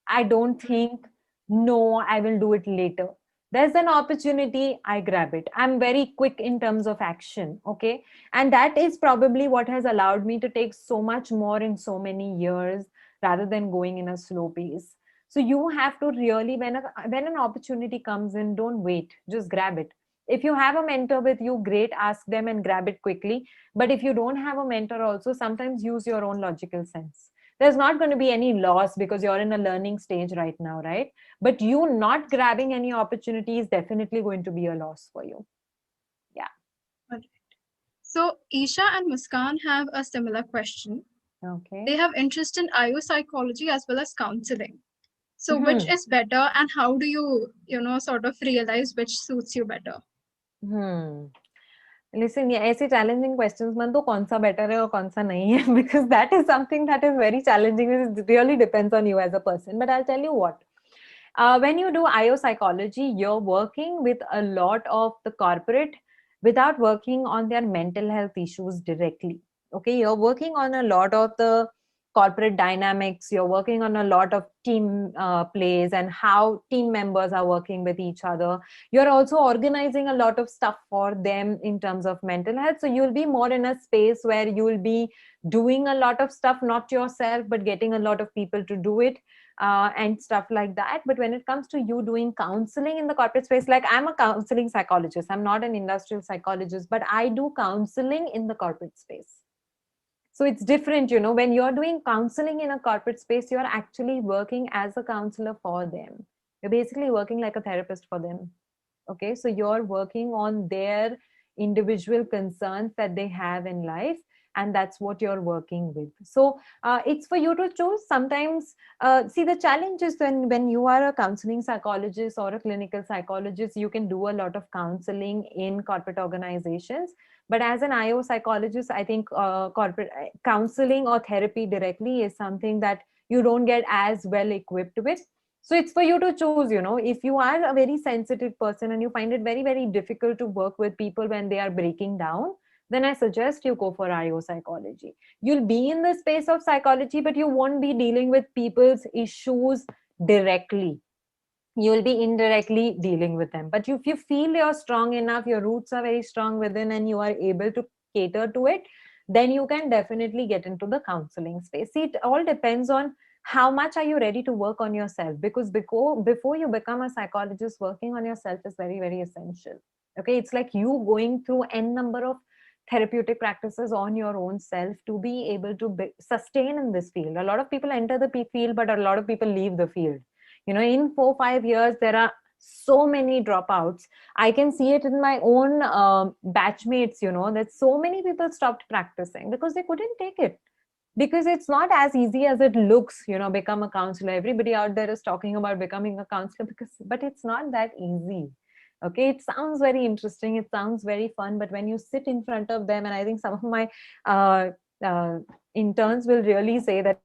I don't think, no, I will do it later. There's an opportunity, I grab it. I'm very quick in terms of action. Okay. And that is probably what has allowed me to take so much more in so many years rather than going in a slow pace. So you have to really, when an opportunity comes in, don't wait, just grab it. If you have a mentor with you, great, ask them and grab it quickly. But if you don't have a mentor, also sometimes use your own logical sense. There's not going to be any loss because you're in a learning stage right now, right? But you not grabbing any opportunity is definitely going to be a loss for you. Yeah. All right. So Isha and Muskan have a similar question. Okay. They have interest in IO psychology as well as counseling. So which Hmm. is better, and how do you sort of realize which suits you better? Hmm. Listen, ये ऐसे challenging questions मन तो कौन सा better है और कौन सा नहीं है, because that is something that is very challenging. It really depends on you as a person. But I'll tell you what. When you do IO psychology, you're working with a lot of the corporate without working on their mental health issues directly. Okay, you're working on a lot of the corporate dynamics, you're working on a lot of team plays and how team members are working with each other. You're also organizing a lot of stuff for them in terms of mental health. So you'll be more in a space where you'll be doing a lot of stuff, not yourself, but getting a lot of people to do it, and stuff like that. But when it comes to you doing counseling in the corporate space, like I'm a counseling psychologist, I'm not an industrial psychologist, but I do counseling in the corporate space. So it's different, when you're doing counseling in a corporate space, you're actually working as a counselor for them. You're basically working like a therapist for them. Okay, so you're working on their individual concerns that they have in life, and that's what you're working with. So it's for you to choose. Sometimes see, the challenge is when you are a counseling psychologist or a clinical psychologist, you can do a lot of counseling in corporate organizations. But as an IO psychologist, I think corporate counseling or therapy directly is something that you don't get as well equipped with. So it's for you to choose. If you are a very sensitive person and you find it very, very difficult to work with people when they are breaking down, then I suggest you go for IO psychology. You'll be in the space of psychology, but you won't be dealing with people's issues directly. You'll be indirectly dealing with them. But if you feel you're strong enough, your roots are very strong within, and you are able to cater to it, then you can definitely get into the counseling space. See, it all depends on how much are you ready to work on yourself, because before you become a psychologist, working on yourself is very, very essential. Okay, it's like you going through n number of therapeutic practices on your own self to be able to sustain in this field. A lot of people enter the field, but a lot of people leave the field. In 4-5 years, there are so many dropouts. I can see it in my own batchmates, that so many people stopped practicing because they couldn't take it. Because it's not as easy as it looks, become a counselor. Everybody out there is talking about becoming a counselor, but it's not that easy. Okay, it sounds very interesting, it sounds very fun, but when you sit in front of them, and I think some of my interns will really say that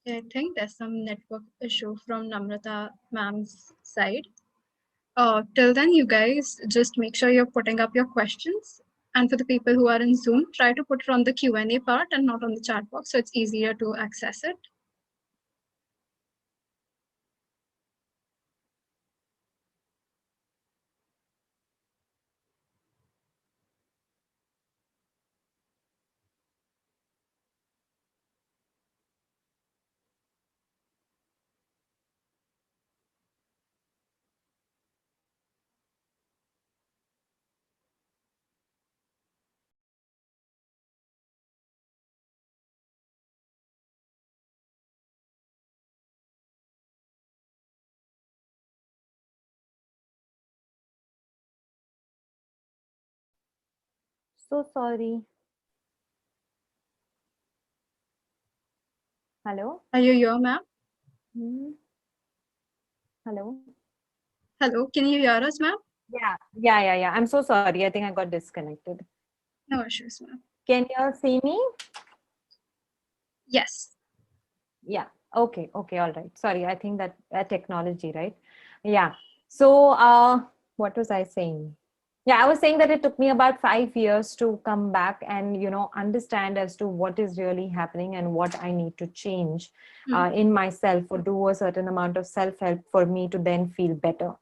I think there's some network issue from Namrata ma'am's side. Till then, you guys just make sure you're putting up your questions. And for the people who are in Zoom, try to put it on the Q&A part and not on the chat box, so it's easier to access it. so sorry. Hello. Are you here, ma'am? Hello. Hello, can you hear us, ma'am? Yeah. I'm so sorry, I think I got disconnected. No issues, ma'am. Can you all see me? Yes. Yeah. Okay. All right. Sorry. I think that technology, right? Yeah. So, what was I saying? Yeah, I was saying that it took me about 5 years to come back and, understand as to what is really happening and what I need to change in myself, or do a certain amount of self-help for me to then feel better.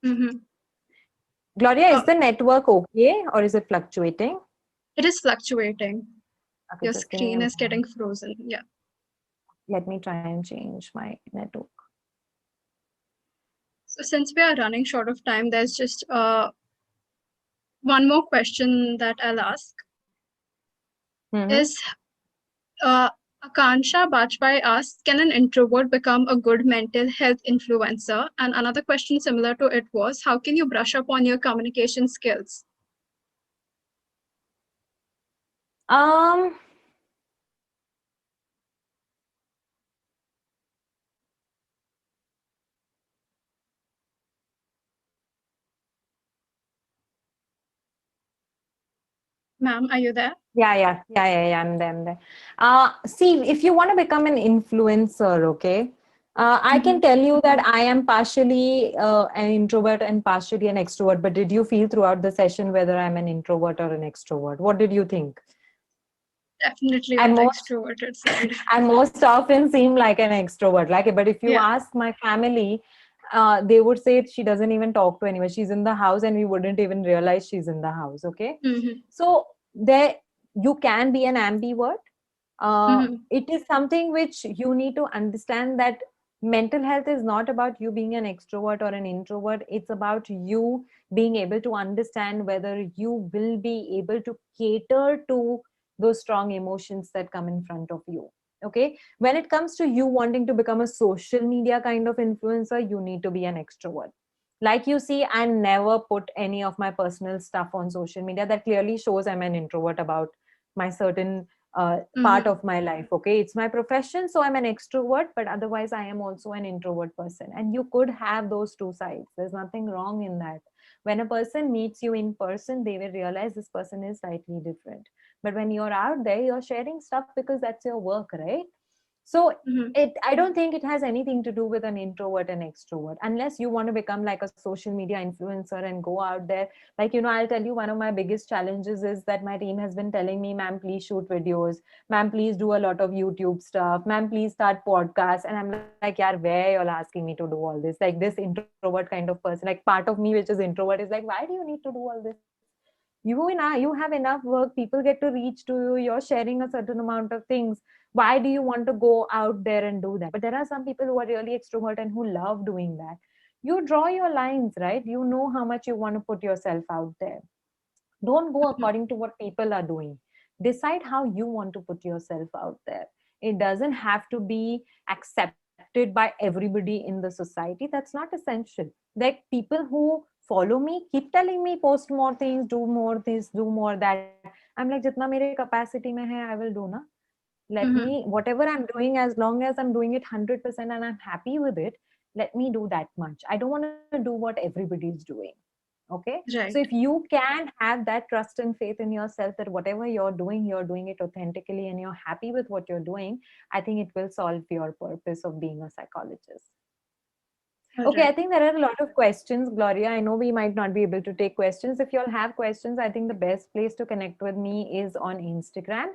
Mm-hmm. Gloria, is the network okay, or is it fluctuating? It is fluctuating. Okay, Your screen is getting frozen. Yeah. Let me try and change my network. So since we are running short of time, there's just one more question that I'll ask. Is Akansha Bajpai asks, can an introvert become a good mental health influencer? And another question similar to it was, how can you brush up on your communication skills? Ma'am, are you there? Yeah, I'm there. See, if you want to become an influencer, okay, I can tell you that I am partially an introvert and partially an extrovert. But did you feel throughout the session whether I'm an introvert or an extrovert? What did you think? Definitely on the extroverted side. I most often seem like an extrovert. But if you ask my family, they would say she doesn't even talk to anyone. She's in the house and we wouldn't even realize she's in the house. Okay. So there, you can be an ambivert. It is something which you need to understand, that mental health is not about you being an extrovert or an introvert. It's about you being able to understand whether you will be able to cater to those strong emotions that come in front of you. Okay, when it comes to you wanting to become a social media kind of influencer, you need to be an extrovert. Like you see, I never put any of my personal stuff on social media. That clearly shows I'm an introvert about my certain part of my life. Okay, it's my profession, so I'm an extrovert, but otherwise I am also an introvert person. And you could have those two sides. There's nothing wrong in that. When a person meets you in person, they will realize this person is slightly different. But when you're out there, you're sharing stuff because that's your work, right? So I don't think it has anything to do with an introvert and extrovert, unless you want to become like a social media influencer and go out there. I'll tell you, one of my biggest challenges is that my team has been telling me, ma'am, please shoot videos, ma'am, please do a lot of YouTube stuff, ma'am, please start podcasts. And I'm like, yeah, where you're asking me to do all this? Like, this introvert kind of person, like part of me which is introvert is like, why do you need to do all this? You have enough work, people get to reach to you, you're sharing a certain amount of things. Why do you want to go out there and do that? But there are some people who are really extrovert and who love doing that. You draw your lines, right? You know how much you want to put yourself out there. Don't go Mhm. according to what people are doing. Decide how you want to put yourself out there. It doesn't have to be accepted by everybody in the society. That's not essential. Like people who follow me keep telling me post more things, do more this, do more that. I'm like, jitna mere capacity mein hai, I will do na. Let me, Mhm. whatever I'm doing, as long as I'm doing it 100% and I'm happy with it, let me do that much. I don't want to do what everybody's doing. Okay, so if Right. you can have that trust and faith in yourself that whatever you're doing it authentically and you're happy with what you're doing, I think it will solve your purpose of being a psychologist. All Okay, I right. think there are a lot of questions, Gloria. I know we might not be able to take questions. If you all have questions, I think the best place to connect with me is on Instagram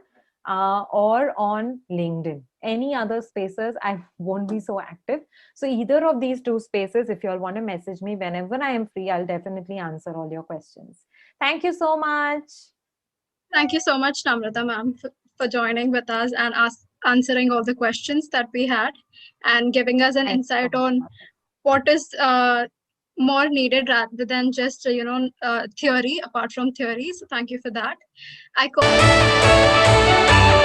or on LinkedIn. Any other spaces, I won't be so active. So, either of these two spaces, if you all want to message me whenever I am free, I'll definitely answer all your questions. Thank you so much. Thank you so much, Namrata ma'am, for joining with us and answering all the questions that we had and giving us an Thank you so insight much. on what is more needed rather than just theory apart from theory. So thank you for that. I call